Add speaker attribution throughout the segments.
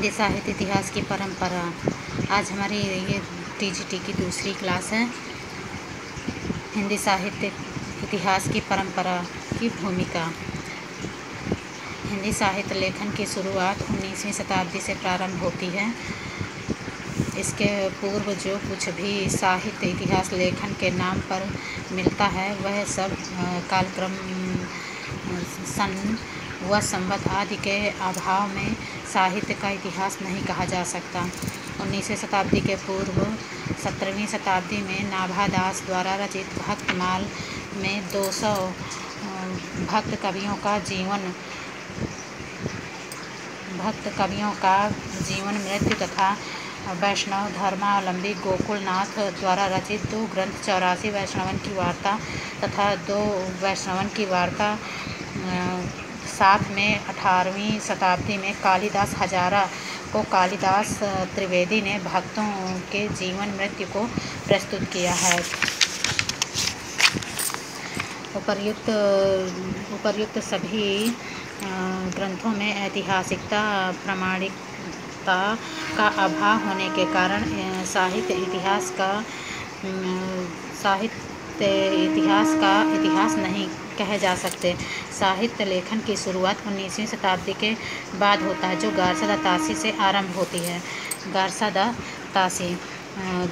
Speaker 1: हिंदी साहित्य इतिहास की परंपरा। आज हमारी ये टीजीटी की दूसरी क्लास है। हिंदी साहित्य इतिहास की परंपरा की भूमिका। हिंदी साहित्य लेखन की शुरुआत 19वीं शताब्दी से प्रारंभ होती है। इसके पूर्व जो कुछ भी साहित्य इतिहास लेखन के नाम पर मिलता है वह सब कालक्रम सन व संवत आदि के अभाव में साहित्य का इतिहास नहीं कहा जा सकता। 19वीं शताब्दी के पूर्व 17वीं शताब्दी में नाभा दास द्वारा रचित भक्तमाल में 200 भक्त कवियों का जीवन मृत्यु तथा वैष्णव धर्मावलंबी गोकुलनाथ द्वारा रचित 2 ग्रंथ 84 वैष्णवन की वार्ता तथा 2 वैष्णवन की वार्ता। साथ में 18वीं शताब्दी में कालिदास हजारा को कालिदास त्रिवेदी ने भक्तों के जीवन मृत्यु को प्रस्तुत किया है। उपर्युक्त सभी ग्रंथों में ऐतिहासिकता प्रामाणिकता का अभाव होने के कारण साहित्य इतिहास का इतिहास नहीं कहे जा सकते। साहित्य लेखन की शुरुआत 19वीं शताब्दी के बाद होता है, जो गारसा दा तासी से आरंभ होती है। गारसा दा तासी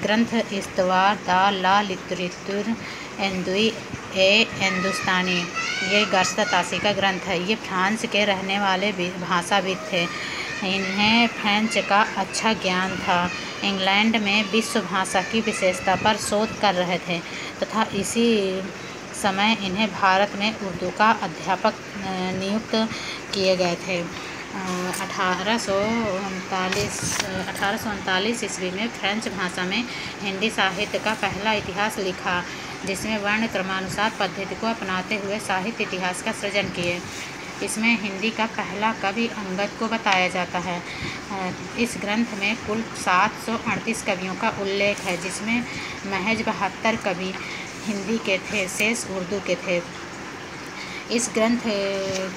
Speaker 1: ग्रंथ इस्तवार दा ला लिटरेचर एंदुई ए हिंदुस्तानी, ये गारसा दा तासी का ग्रंथ है। ये फ्रांस के रहने वाले भाषाविद थे। इन्हें फ्रेंच का अच्छा ज्ञान था। इंग्लैंड में विश्व भाषा की विशेषता पर शोध कर रहे थे तथा इसी समय इन्हें भारत में उर्दू का अध्यापक नियुक्त किए गए थे। 1839 ईस्वी में फ्रेंच भाषा में हिंदी साहित्य का पहला इतिहास लिखा, जिसमें वर्ण क्रमानुसार पद्धति को अपनाते हुए साहित्य इतिहास का सृजन किए। इसमें हिंदी का पहला कवि अंगद को बताया जाता है। इस ग्रंथ में कुल 738 कवियों का उल्लेख है, जिसमें महज 72 कवि हिंदी के थे, शेष उर्दू के थे। इस ग्रंथ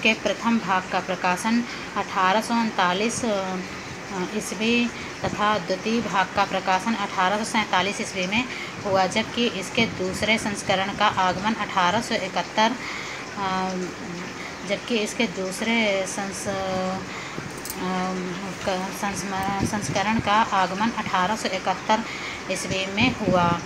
Speaker 1: के प्रथम भाग का प्रकाशन 1839 ईस्वी तथा द्वितीय भाग का प्रकाशन 1847 ईस्वी में हुआ, जबकि इसके दूसरे संस्करण का आगमन 1871 संस्करण का आगमन 1871 ईस्वी में हुआ।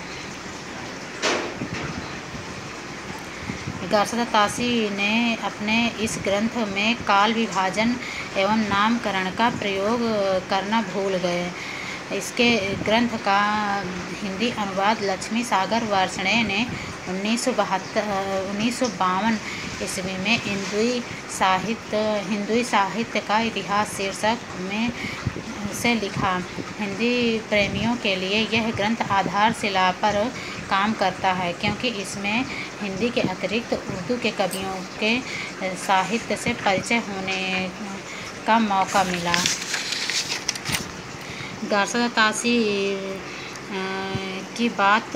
Speaker 1: गारसा दा तासी ने अपने इस ग्रंथ में काल विभाजन एवं नामकरण का प्रयोग करना भूल गए। इसके ग्रंथ का हिंदी अनुवाद लक्ष्मी सागर वार्ष्णेय ने 1952 ईस्वी में हिंदुई साहित्य का इतिहास शीर्षक में से लिखा। हिंदी प्रेमियों के लिए यह ग्रंथ आधारशिला पर काम करता है, क्योंकि इसमें हिंदी के अतिरिक्त उर्दू के कवियों के साहित्य से परिचय होने का मौका मिला। गारसा दा तासी की बात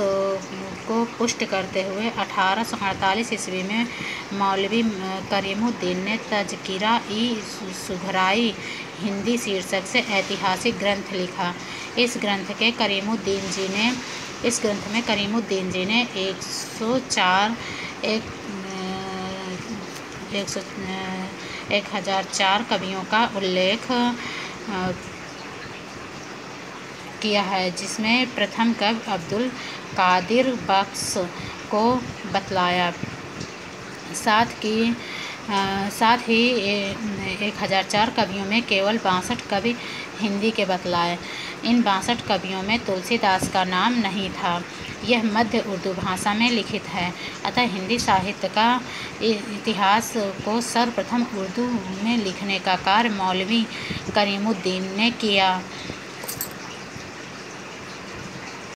Speaker 1: को पुष्ट करते हुए 1848 ईस्वी में मौलवी करीमुद्दीन ने तज़किरा-ई-सुघराई हिंदी शीर्षक से ऐतिहासिक ग्रंथ लिखा। इस ग्रंथ में करीमुद्दीन जी ने 1004 कवियों का उल्लेख किया है, जिसमें प्रथम कवि अब्दुल कादिर बख्श को बतलाया। साथ ही 1004 कवियों में केवल 62 कवि हिंदी के बतलाए। इन 62 कवियों में तुलसीदास का नाम नहीं था। यह मध्य उर्दू भाषा में लिखित है, अतः हिंदी साहित्य का इतिहास को सर्वप्रथम उर्दू में लिखने का कार्य मौलवी करीमुद्दीन ने किया।